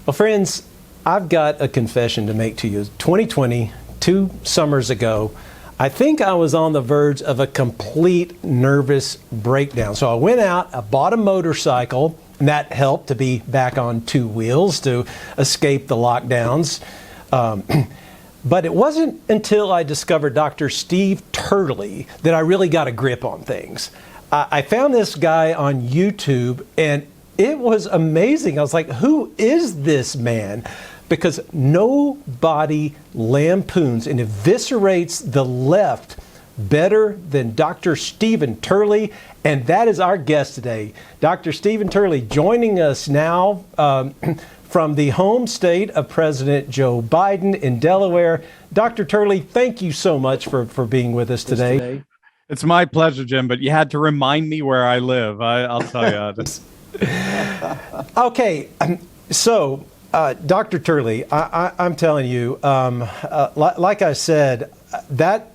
Well, friends, I've got a confession to make to you. 2020, 2 summers ago, I think I was on the verge of a complete nervous breakdown. So I went out, I bought a motorcycle, and that helped to be back on 2 wheels to escape the lockdowns. But it wasn't until I discovered Dr. Steve Turley that I really got a grip on things. I found this guy on YouTube, and it was amazing. I was like, who is this man? Because nobody lampoons and eviscerates the left better than Dr. Stephen Turley, and that is our guest today. Dr. Stephen Turley joining us now from the home state of President Joe Biden in Delaware. Dr. Turley, thank you so much for being with us today. It's my pleasure, Jim, but you had to remind me where I live. I'll tell you. Okay, so Dr. Turley, I'm telling you, like I said, that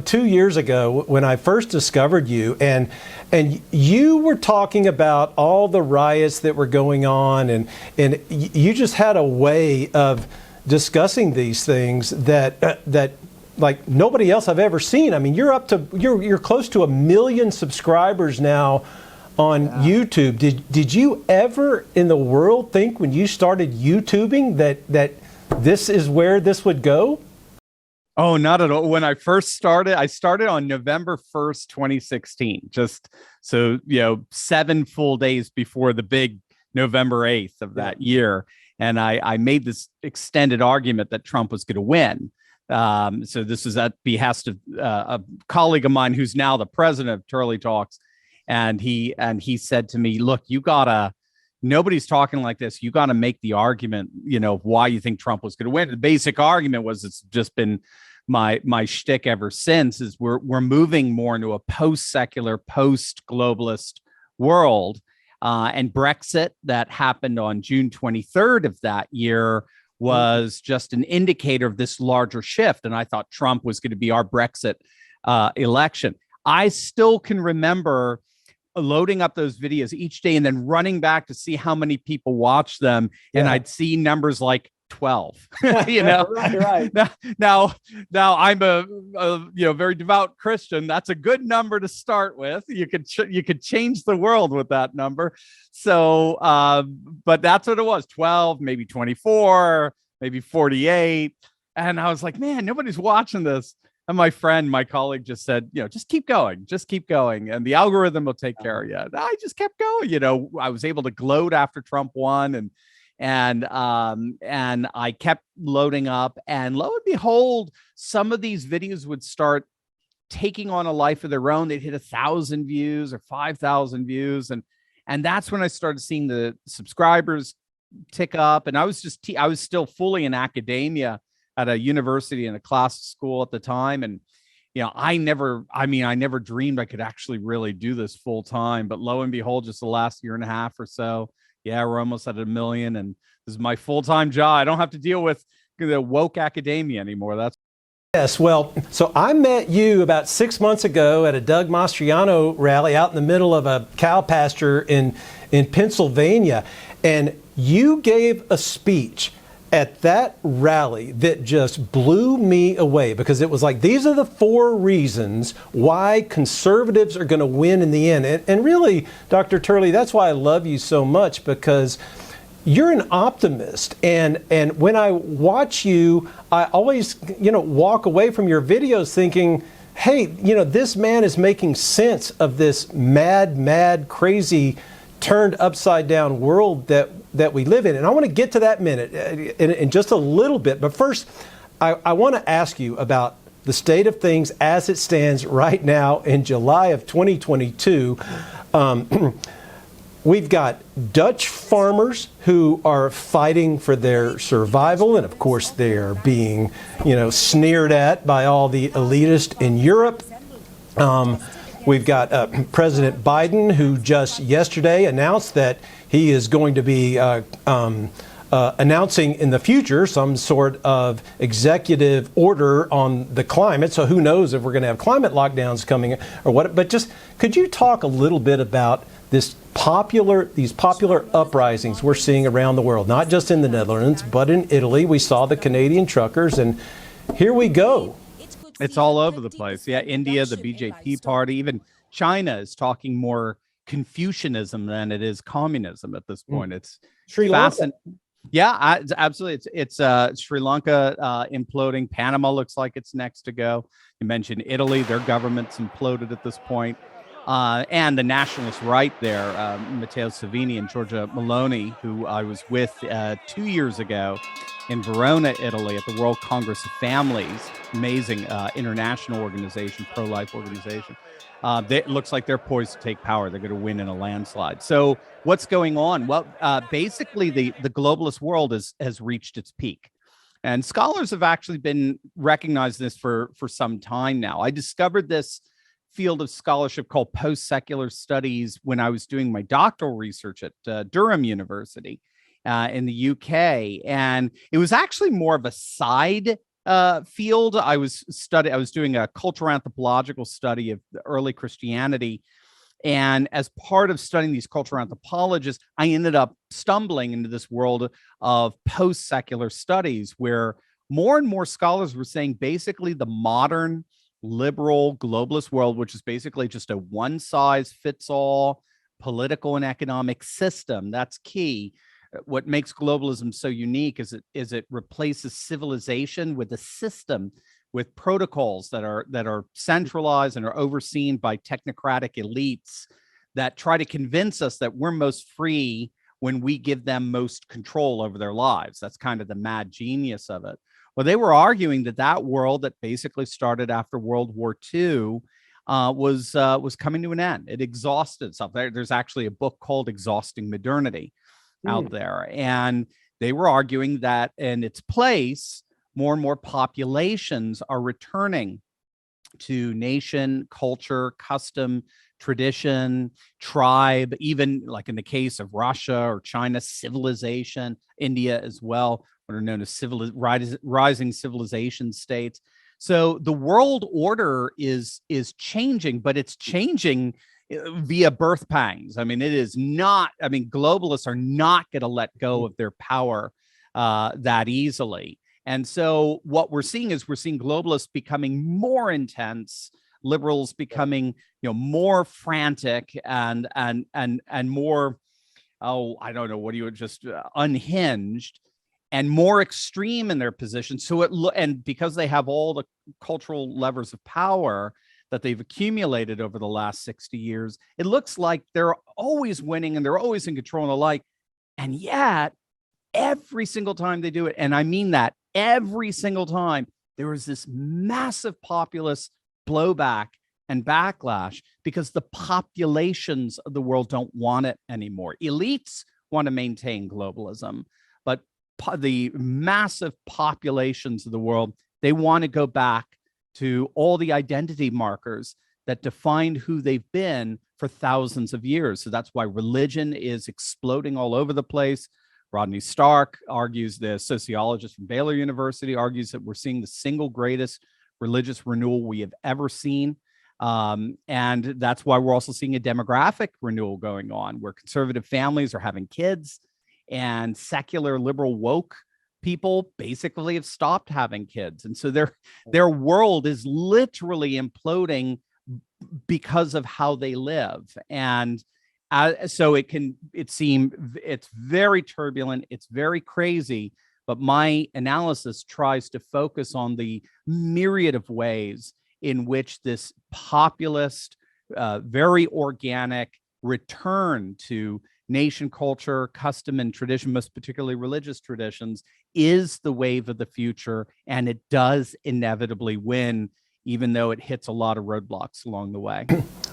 2 years ago when I first discovered you, and you were talking about all the riots that were going on, and you just had a way of discussing these things that like nobody else I've ever seen. I mean, you're close to 1 million subscribers now on YouTube. Did you ever in the world think when you started YouTubing that this is where this would go? Oh, not at all. When I started on November 1st, 2016, just so, 7 full days before the big November 8th of that year. And I made this extended argument that Trump was going to win. So this is at behest of a colleague of mine who's now the president of Turley Talks. And he said to me, look, nobody's talking like this. You got to make the argument, why you think Trump was going to win. The basic argument was, it's just been my shtick ever since, is we're moving more into a post-secular, post-globalist world. And Brexit, that happened on June 23rd of that year, was just an indicator of this larger shift. And I thought Trump was going to be our Brexit election. I still can remember loading up those videos each day and then running back to see how many people watched them. Yeah. And I'd see numbers like 12, right. Now I'm a very devout Christian. That's a good number to start with. You could change the world with that number. So, but that's what it was. 12, maybe 24, maybe 48. And I was like, man, nobody's watching this. And my colleague just said, just keep going, and the algorithm will take care of you. And I just kept going. I was able to gloat after Trump won, and I kept loading up, and lo and behold, some of these videos would start taking on a life of their own. They'd hit 1,000 views or 5,000 views, and that's when I started seeing the subscribers tick up. And I was still fully in academia at a university and a class school at the time. And, I never dreamed I could actually really do this full time, but lo and behold, just the last year and a half or so, we're almost at 1 million. And this is my full-time job. I don't have to deal with the woke academia anymore. Yes. Well, so I met you about 6 months ago at a Doug Mastriano rally out in the middle of a cow pasture in Pennsylvania. And you gave a speech at that rally that just blew me away, because it was like, these are the 4 reasons why conservatives are going to win in the end. And really, Dr. Turley, that's why I love you so much, because you're an optimist. And when I watch you, I always, walk away from your videos thinking, hey, this man is making sense of this mad, crazy, turned upside down world that we live in. And I want to get to that in just a little bit. But first, I want to ask you about the state of things as it stands right now in July of 2022. We've got Dutch farmers who are fighting for their survival. And of course, they're being, sneered at by all the elitists in Europe. We've got President Biden, who just yesterday announced that he is going to be announcing in the future some sort of executive order on the climate. So who knows if we're going to have climate lockdowns coming or what. But just could you talk a little bit about these popular uprisings we're seeing around the world, not just in the Netherlands, but in Italy. We saw the Canadian truckers, and here we go. It's all over the place. Yeah, India, the BJP party, even China is talking more Confucianism than it is communism at this point. It's Sri Lanka. Yeah, absolutely. It's Sri Lanka imploding. Panama looks like it's next to go. You mentioned Italy; their government's imploded at this point. And the nationalist right there, Matteo Salvini and Giorgia Meloni, who I was with 2 years ago in Verona, Italy, at the World Congress of Families, amazing international organization, pro-life organization. It looks like they're poised to take power. They're going to win in a landslide. So what's going on? Well, basically, the globalist world has reached its peak. And scholars have actually been recognizing this for some time now. I discovered this field of scholarship called post-secular studies when I was doing my doctoral research at Durham University in the UK. And it was actually more of a side field. I was doing a cultural anthropological study of the early Christianity. And as part of studying these cultural anthropologists, I ended up stumbling into this world of post-secular studies where more and more scholars were saying basically the modern liberal globalist world, which is basically just a one-size-fits-all political and economic system. That's key. What makes globalism so unique is it replaces civilization with a system, with protocols that are centralized and are overseen by technocratic elites that try to convince us that we're most free when we give them most control over their lives. That's kind of the mad genius of it. Well, they were arguing that world that basically started after World War II was coming to an end. It exhausted itself. There's actually a book called Exhausting Modernity out there. And they were arguing that in its place, more and more populations are returning to nation, culture, custom, tradition, tribe, even like in the case of Russia or China, civilization, India as well, what are known as rising civilization states. So the world order is changing, but it's changing via birth pangs. I mean, globalists are not going to let go of their power that easily. And so what we're seeing globalists becoming more intense, liberals becoming, more frantic and more, unhinged and more extreme in their position. And because they have all the cultural levers of power that they've accumulated over the last 60 years, it looks like they're always winning and they're always in control and the like. And yet, every single time they do it, and I mean that every single time, there is this massive populist blowback and backlash because the populations of the world don't want it anymore. Elites want to maintain globalism, but the massive populations of the world, they want to go back to all the identity markers that defined who they've been for thousands of years. So that's why religion is exploding all over the place. Rodney Stark argues, the sociologist from Baylor University argues that we're seeing the single greatest religious renewal we have ever seen. And that's why we're also seeing a demographic renewal going on, where conservative families are having kids and secular liberal woke people basically have stopped having kids. And so their world is literally imploding because of how they live. And so it's very turbulent, it's very crazy, but my analysis tries to focus on the myriad of ways in which this populist, very organic return to nation culture, custom, and tradition, most particularly religious traditions, is the wave of the future, and it does inevitably win, even though it hits a lot of roadblocks along the way.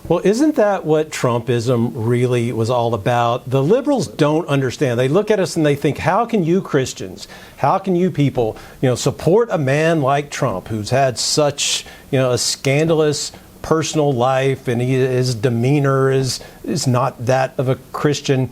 Well, isn't that what Trumpism really was all about? The liberals don't understand. They look at us and they think, how can you Christians, how can you people, support a man like Trump who's had such, a scandalous personal life, and his demeanor is not that of a Christian.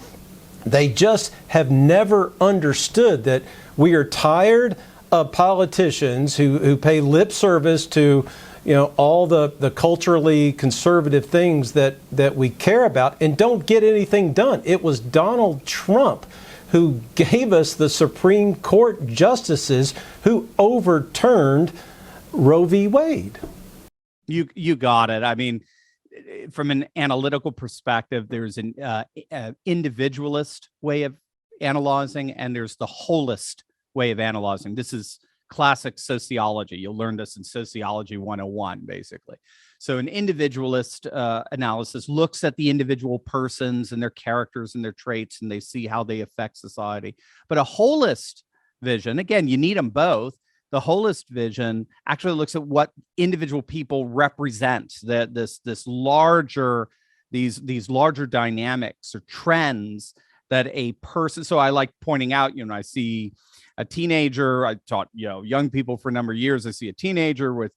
They just have never understood that we are tired of politicians who pay lip service to, all the culturally conservative things that we care about and don't get anything done. It was Donald Trump who gave us the Supreme Court justices who overturned Roe v. Wade. You got it. I mean, from an analytical perspective, there's an individualist way of analyzing, and there's the holist way of analyzing. This is classic sociology. You'll learn this in Sociology 101, basically. So an individualist analysis looks at the individual persons and their characters and their traits, and they see how they affect society. But a holist vision, again, you need them both. The holist vision actually looks at what individual people represent, that these larger dynamics or trends that a person. So I like pointing out, I see a teenager. I taught young people for a number of years. I see a teenager with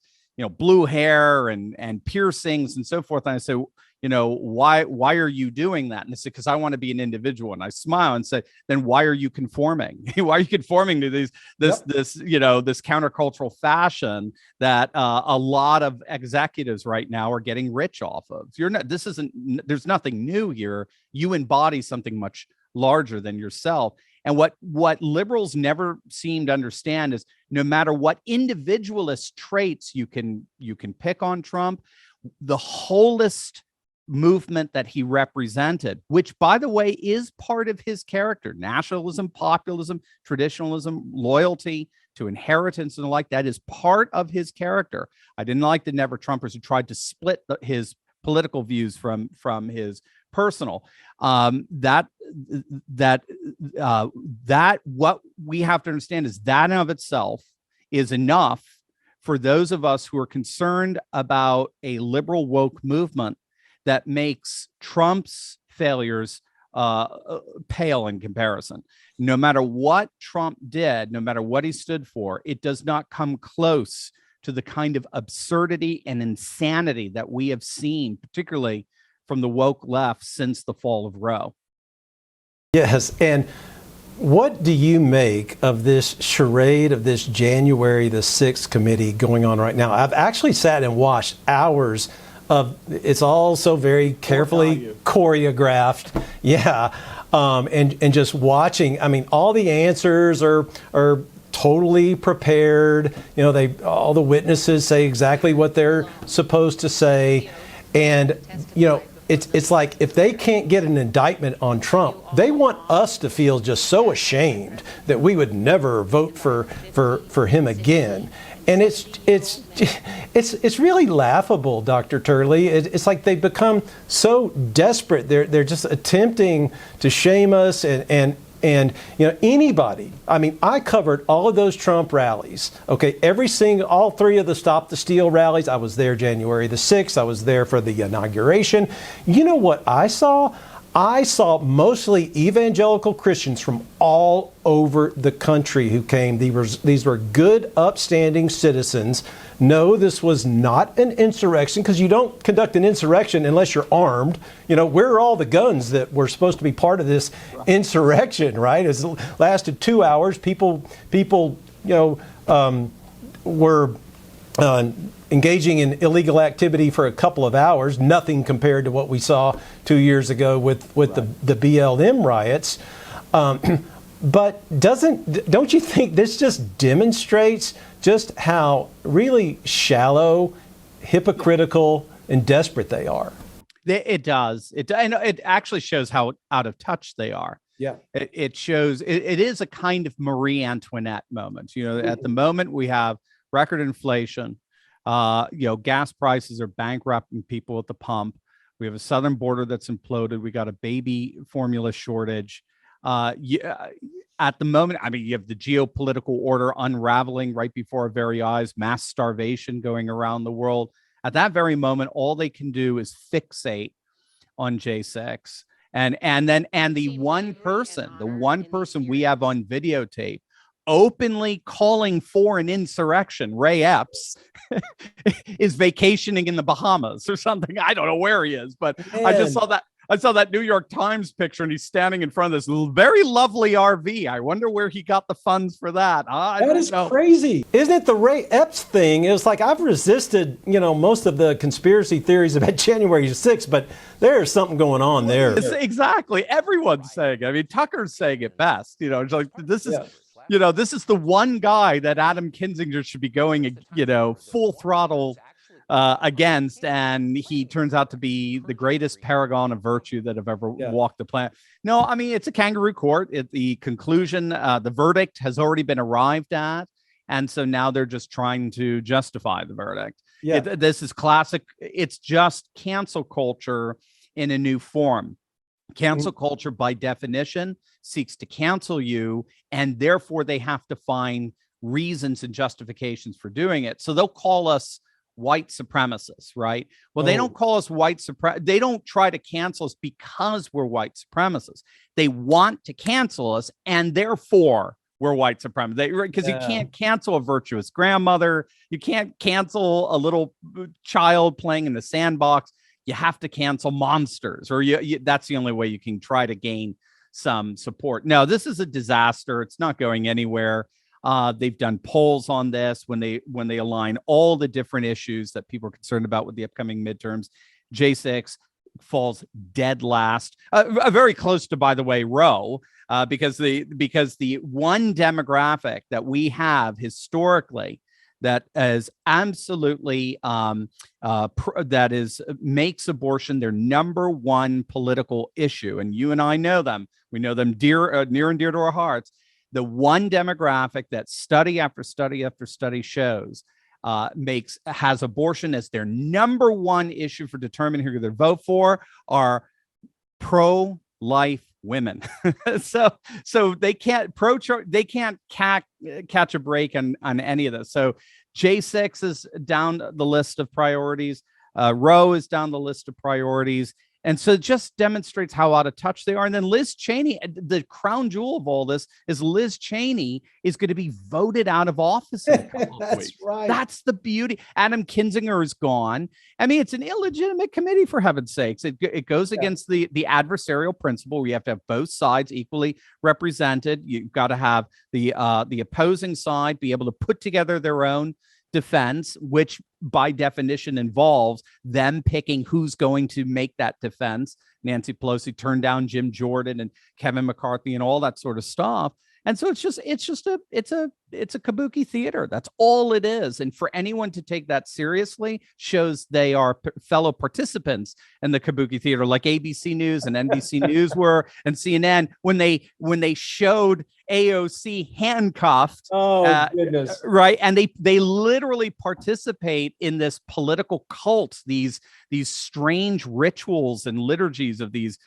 blue hair and piercings and so forth, and I say, why are you doing that? And they say, because I want to be an individual. And I smile and say, then why are you conforming? Why are you conforming to this countercultural fashion that a lot of executives right now are getting rich off of? There's nothing new here. You embody something much larger than yourself. And what liberals never seem to understand is no matter what individualist traits you can pick on Trump, the holist movement that he represented, which, by the way, is part of his character, nationalism, populism, traditionalism, loyalty to inheritance and the like, that is part of his character. I didn't like the Never Trumpers who tried to split his political views from his personal. That what we have to understand is that in of itself is enough for those of us who are concerned about a liberal woke movement that makes Trump's failures pale in comparison. No matter what Trump did, no matter what he stood for, it does not come close to the kind of absurdity and insanity that we have seen, particularly from the woke left since the fall of Roe. Yes, and what do you make of this charade of this January the 6th committee going on right now? I've actually sat and watched hours of, it's all so very carefully choreographed. Yeah. And just watching, I mean, all the answers are totally prepared. All the witnesses say exactly what they're supposed to say. And, it's like if they can't get an indictment on Trump, they want us to feel just so ashamed that we would never vote for him again. And it's really laughable, Dr. Turley. It's like they've become so desperate. They're just attempting to shame us and anybody. I mean, I covered all of those Trump rallies. Okay, all three of the Stop the Steal rallies. I was there January the 6th. I was there for the inauguration. You know what I saw? I saw mostly evangelical Christians from all over the country who came. These were good, upstanding citizens. No, this was not an insurrection, because you don't conduct an insurrection unless you're armed. Where are all the guns that were supposed to be part of this insurrection, right? It lasted 2 hours. People, were engaging in illegal activity for a couple of hours, nothing compared to what we saw 2 years ago with the BLM riots. But don't you think this just demonstrates just how really shallow, hypocritical, and desperate they are? It does. And it actually shows how out of touch they are. Yeah. It shows it is a kind of Marie Antoinette moment. At the moment we have record inflation. Gas prices are bankrupting people at the pump. We have a southern border that's imploded. We got a baby formula shortage. At the moment, I mean, you have the geopolitical order unraveling right before our very eyes, mass starvation going around the world. At that very moment, all they can do is fixate on J6. And the one person we have on videotape openly calling for an insurrection, Ray Epps, is vacationing in the Bahamas or something. I don't know where he is, but I just saw that. I saw that New York Times picture, and he's standing in front of this very lovely RV. I wonder where he got the funds for that. That is crazy. Isn't it the Ray Epps thing? It was like, I've resisted, most of the conspiracy theories about January 6th, but there's something going on there. Exactly. Everyone's saying it. I mean, Tucker's saying it best. It's like, this is, this is the one guy that Adam Kinzinger should be going, full throttle against, and he turns out to be the greatest paragon of virtue that have ever walked the planet. No, I mean, it's a kangaroo court. The conclusion, the verdict has already been arrived at, and so now they're just trying to justify the verdict. This is classic. It's just cancel culture in a new form. Cancel culture, by definition, seeks to cancel you, and therefore they have to find reasons and justifications for doing it. So they'll call us white supremacists, right? Well, they don't call us they don't try to cancel us because we're white supremacists. They want to cancel us, and therefore we're white supremacists. Because you can't cancel a virtuous grandmother. You can't cancel a little child playing in the sandbox. You have to cancel monsters, or that's the only way you can try to gain some support. No, this is a disaster. It's not going anywhere. They've done polls on this when they align all the different issues that people are concerned about with the upcoming midterms. J6 falls dead last, very close to, by the way, Roe, because the one demographic that we have historically that is absolutely makes abortion their number one political issue, and you and I know them. We know them near and dear to our hearts. The one demographic that study after study after study shows has abortion as their number one issue for determining who they vote for are pro-life women. so they can't catch a break on any of this. So J6 is down the list of priorities. Roe is down the list of priorities. And so it just demonstrates how out of touch they are. And then Liz Cheney, the crown jewel of all this is Liz Cheney is going to be voted out of office in a couple of weeks. Right. That's the beauty. Adam Kinzinger is gone. I mean, it's an illegitimate committee, for heaven's sakes. It goes against the adversarial principle. We have to have both sides equally represented. You've got to have the opposing side be able to put together their own defense, which by definition involves them picking who's going to make that defense. Nancy Pelosi turned down Jim Jordan and Kevin McCarthy and all that sort of stuff. And so it's a kabuki theater. That's all it is. And for anyone to take that seriously shows they are fellow participants in the kabuki theater, like ABC News and NBC News were, and CNN, when they showed AOC handcuffed. Oh, goodness. Right. And they literally participate in this political cult, these strange rituals and liturgies of these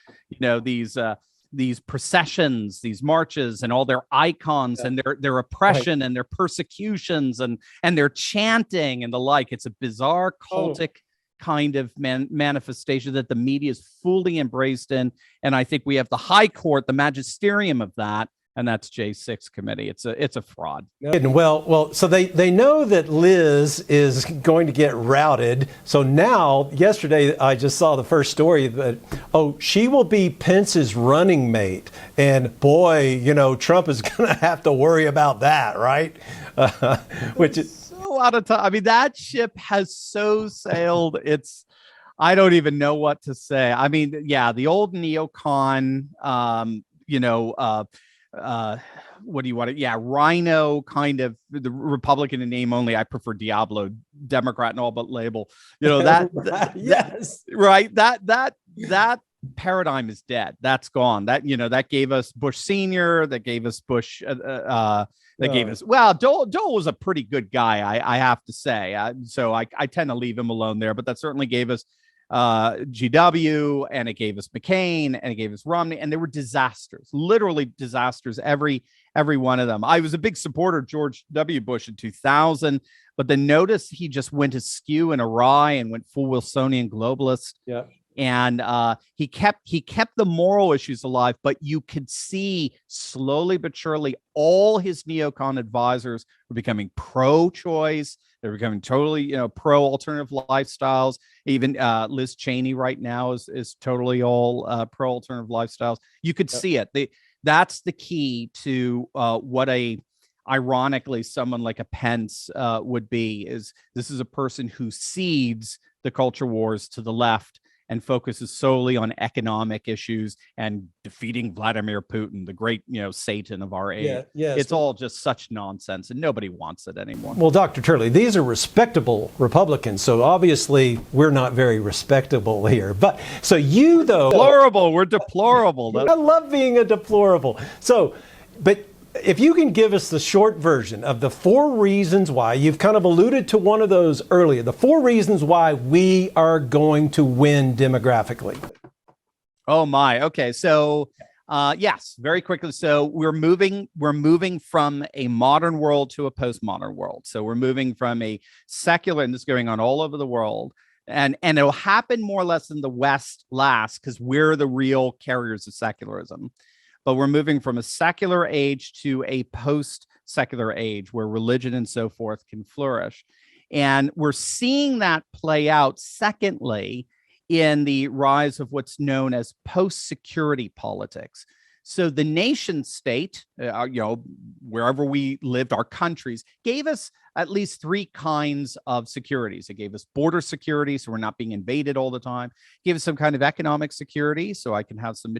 processions, these marches, and all their icons and their oppression and their persecutions and their chanting and the like. It's a bizarre cultic kind of manifestation that the media is fully embraced in. And I think we have the high court, the magisterium of that, and that's J6 committee. It's a fraud. Well, so they know that Liz is going to get routed. So now, yesterday, I just saw the first story that, she will be Pence's running mate. And boy, Trump is going to have to worry about that, right? Which is so out of time. I mean, that ship has so sailed. I don't even know what to say. I mean, yeah, the old neocon, what do you want to? Yeah, Rhino kind of the Republican in name only. I prefer Diablo, Democrat and all but label. Yes, right. That paradigm is dead. That's gone. That gave us Bush Senior. That gave us Bush. Gave us. Well, Dole was a pretty good guy, I have to say. So I tend to leave him alone there. But that certainly gave us GW, and it gave us McCain, and it gave us Romney, and they were disasters, literally disasters, every one of them. I was a big supporter of George W. Bush in 2000, but then notice he just went askew and awry and went full Wilsonian globalist. Yeah. And he kept the moral issues alive, but you could see slowly but surely all his neocon advisors were becoming pro-choice. They're becoming totally, pro-alternative lifestyles. Even Liz Cheney right now is totally all pro-alternative lifestyles. You could see it. That's the key to what ironically someone like a Pence would be. Is this is a person who cedes the culture wars to the left and focuses solely on economic issues and defeating Vladimir Putin, the great, Satan of our age. It's all just such nonsense, and nobody wants it anymore. Well, Dr. Turley, these are respectable Republicans, so obviously we're not very respectable here. But so you, though, deplorable. We're deplorable. I love being a deplorable. So, but if you can give us the short version of the 4 reasons why, you've kind of alluded to one of those earlier, the 4 reasons why we are going to win demographically. Oh my. Okay. So, yes, very quickly. So we're moving from a modern world to a postmodern world. So we're moving from a secular, and this is going on all over the world. And it'll happen more or less in the West last, because we're the real carriers of secularism. But we're moving from a secular age to a post-secular age where religion and so forth can flourish. And we're seeing that play out, secondly, in the rise of what's known as post-security politics. So the nation state, wherever we lived, our countries, gave us at least 3 kinds of securities. It gave us border security, so we're not being invaded all the time. It gave us some kind of economic security, so I can have some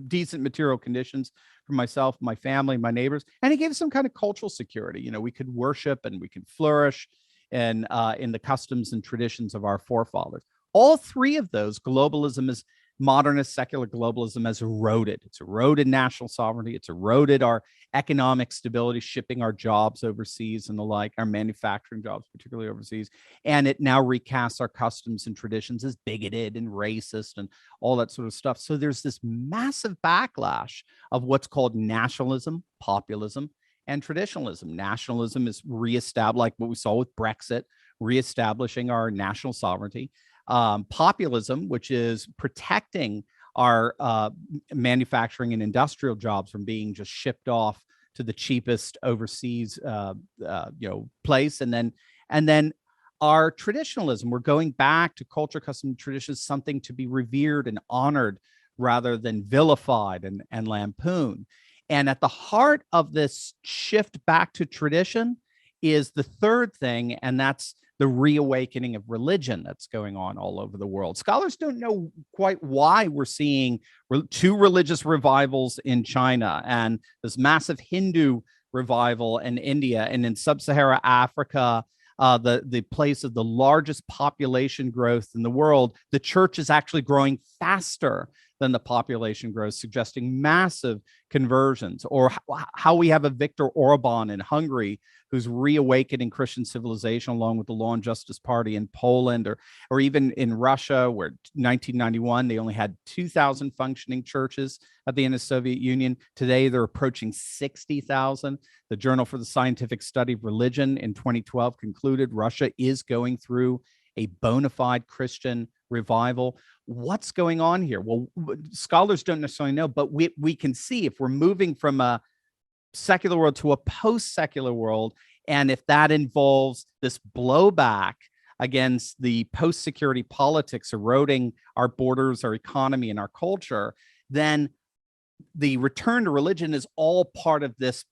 decent material conditions for myself, my family, my neighbors. And it gave us some kind of cultural security. We could worship and we could flourish in the customs and traditions of our forefathers. All 3 of those, globalism is modernist secular globalism has eroded. It's eroded national sovereignty. It's eroded our economic stability, shipping our jobs overseas and the like, our manufacturing jobs, particularly overseas. And it now recasts our customs and traditions as bigoted and racist and all that sort of stuff. So there's this massive backlash of what's called nationalism, populism, and traditionalism. Nationalism is reestablished, like what we saw with Brexit, reestablishing our national sovereignty. Populism, which is protecting our manufacturing and industrial jobs from being just shipped off to the cheapest overseas place, and then our traditionalism. We're going back to culture, custom, traditions, something to be revered and honored rather than vilified and lampooned. And at the heart of this shift back to tradition is the third thing, and that's the reawakening of religion that's going on all over the world. Scholars don't know quite why we're seeing 2 religious revivals in China and this massive Hindu revival in India, and in sub-Saharan Africa, the place of the largest population growth in the world. The church is actually growing faster than the population growth, suggesting massive conversions. Or how we have a Viktor Orban in Hungary who's reawakening Christian civilization along with the Law and Justice Party in Poland, or even in Russia, where 1991 they only had 2,000 functioning churches at the end of the Soviet Union. Today they're approaching 60,000. The Journal for the Scientific Study of Religion in 2012 concluded Russia is going through a bona fide Christian revival. What's going on here? Well, scholars don't necessarily know, but we can see if we're moving from a secular world to a post-secular world, and if that involves this blowback against the post-security politics eroding our borders, our economy, and our culture, then the return to religion is all part of this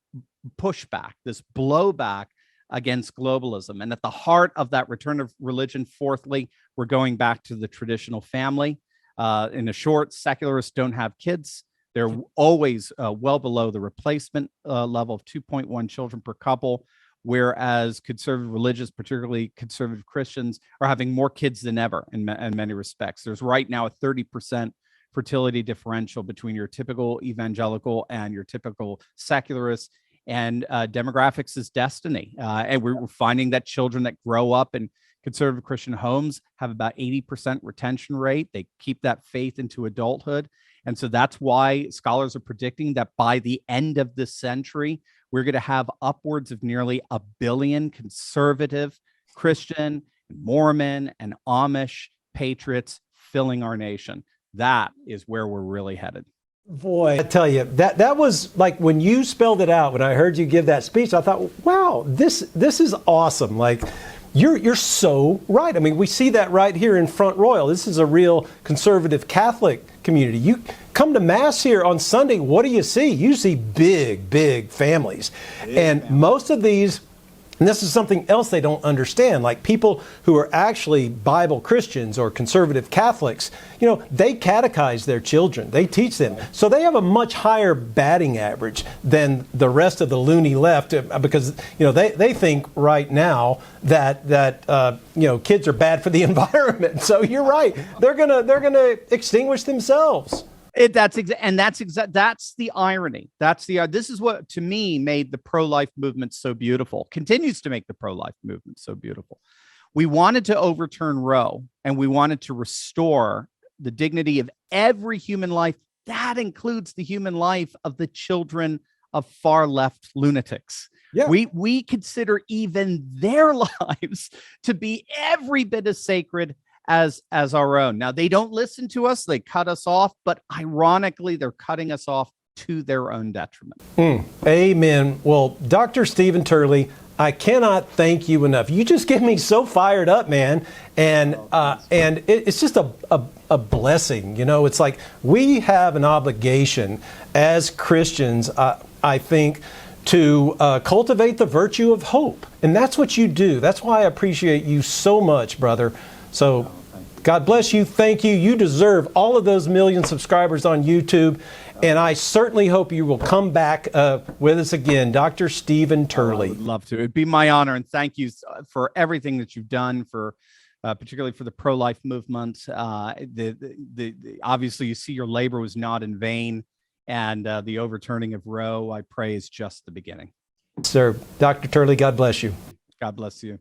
pushback, this blowback against globalism. And at the heart of that return of religion, fourthly, we're going back to the traditional family. In a short, secularists don't have kids. They're always well below the replacement level of 2.1 children per couple, whereas conservative religious, particularly conservative Christians, are having more kids than ever in many respects. There's right now a 30% fertility differential between your typical evangelical and your typical secularist. And demographics is destiny. And we're finding that children that grow up in conservative Christian homes have about 80% retention rate. They keep that faith into adulthood. And so that's why scholars are predicting that by the end of this century, we're going to have upwards of nearly 1 billion conservative Christian, Mormon, and Amish patriots filling our nation. That is where we're really headed. Boy, I tell you, that was like when you spelled it out, when I heard you give that speech, I thought, wow, this is awesome. Like, you're so right. I mean, we see that right here in Front Royal. This is a real conservative Catholic community. You come to Mass here on Sunday, what do you see? You see big families. And most of these, and this is something else they don't understand, like people who are actually Bible Christians or conservative Catholics, they catechize their children. They teach them. So they have a much higher batting average than the rest of the loony left because, they think right now that kids are bad for the environment. So you're right. They're gonna extinguish themselves. That's the irony. This is what, to me, made the pro-life movement so beautiful, continues to make the pro-life movement so beautiful. We wanted to overturn Roe, and we wanted to restore the dignity of every human life. That includes the human life of the children of far left lunatics. Yeah. We consider even their lives to be every bit as sacred as our own. Now, they don't listen to us, they cut us off, but ironically, they're cutting us off to their own detriment. Amen. Well, Dr. Stephen Turley, I cannot thank you enough. You just get me so fired up, man. And it's just a blessing. It's like we have an obligation as Christians, I think, to cultivate the virtue of hope. And that's what you do. That's why I appreciate you so much, brother. So God bless you. Thank you. You deserve all of those million subscribers on YouTube. And I certainly hope you will come back with us again, Dr. Stephen Turley. I would love to. It'd be my honor. And thank you for everything that you've done for particularly for the pro-life movement. Obviously, you see your labor was not in vain. And the overturning of Roe, I pray, is just the beginning. Sir, Dr. Turley, God bless you. God bless you.